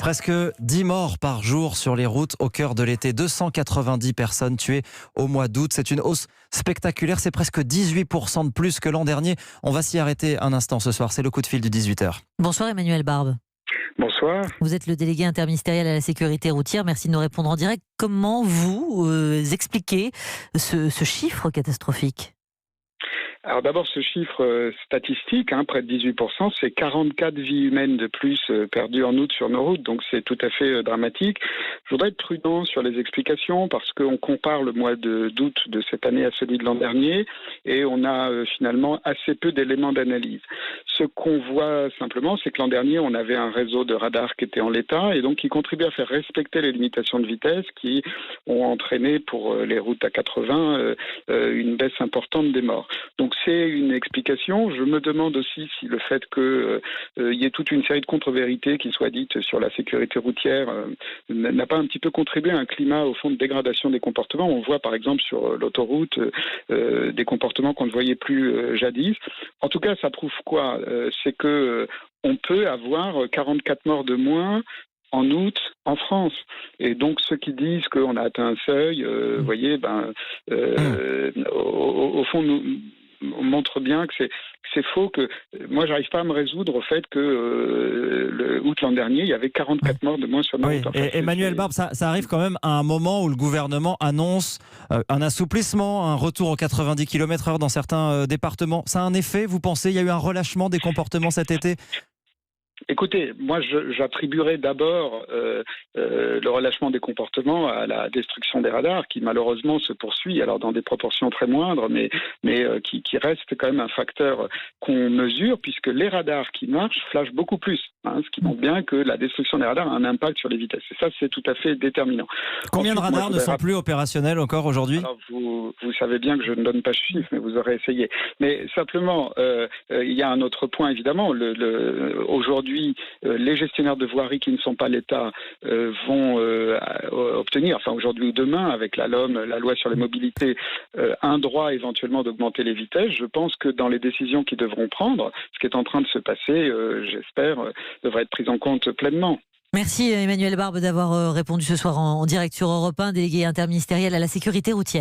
Presque 10 morts par jour sur les routes au cœur de l'été. 290 personnes tuées au mois d'août. C'est une hausse spectaculaire. C'est presque 18% de plus que l'an dernier. On va s'y arrêter un instant ce soir. C'est le coup de fil du 18h. Bonsoir Emmanuel Barbe. Bonsoir. Vous êtes le délégué interministériel à la sécurité routière. Merci de nous répondre en direct. Comment vous expliquez ce chiffre catastrophique ? Alors d'abord, ce chiffre statistique, près de 18%, c'est 44 vies humaines de plus perdues en août sur nos routes, donc c'est tout à fait dramatique. Je voudrais être prudent sur les explications parce qu'on compare le mois d'août de cette année à celui de l'an dernier et on a finalement assez peu d'éléments d'analyse. Ce qu'on voit simplement, c'est que l'an dernier, on avait un réseau de radars qui était en l'état et donc qui contribuait à faire respecter les limitations de vitesse qui ont entraîné pour les routes à 80 une baisse importante des morts. Donc c'est une explication. Je me demande aussi si le fait qu'il y ait toute une série de contre-vérités qui soient dites sur la sécurité routière n'a pas un petit peu contribué à un climat au fond de dégradation des comportements. On voit par exemple sur l'autoroute des comportements qu'on ne voyait plus jadis. En tout cas, ça prouve quoi ? C'est que on peut avoir 44 morts de moins en août en France. Et donc ceux qui disent qu'on a atteint un seuil, vous voyez, au fond, on montre bien que c'est faux, que moi j'arrive pas à me résoudre au fait que le août l'an dernier il y avait 44 morts de moins sur nos routes. Enfin, Emmanuel Barbe, ça arrive quand même à un moment où le gouvernement annonce un assouplissement, un retour aux 90 km/h dans certains départements. Ça a un effet, vous pensez? Il y a eu un relâchement des comportements cet été? Écoutez, moi j'attribuerais d'abord le relâchement des comportements à la destruction des radars qui malheureusement se poursuit, alors dans des proportions très moindres, mais qui reste quand même un facteur qu'on mesure puisque les radars qui marchent flashent beaucoup plus, ce qui montre bien que la destruction des radars a un impact sur les vitesses. Et ça, c'est tout à fait déterminant. Combien de radars ne sont plus opérationnels encore aujourd'hui ? Alors vous savez bien que je ne donne pas de chiffres, mais vous aurez essayé. Mais simplement, il y a un autre point évidemment. Aujourd'hui, les gestionnaires de voirie qui ne sont pas l'État vont obtenir, enfin aujourd'hui ou demain, avec la LOM, la loi sur les mobilités, un droit éventuellement d'augmenter les vitesses. Je pense que dans les décisions qu'ils devront prendre, ce qui est en train de se passer, j'espère, devrait être pris en compte pleinement. Merci Emmanuel Barbe d'avoir répondu ce soir en direct sur Europe 1, délégué interministériel à la sécurité routière.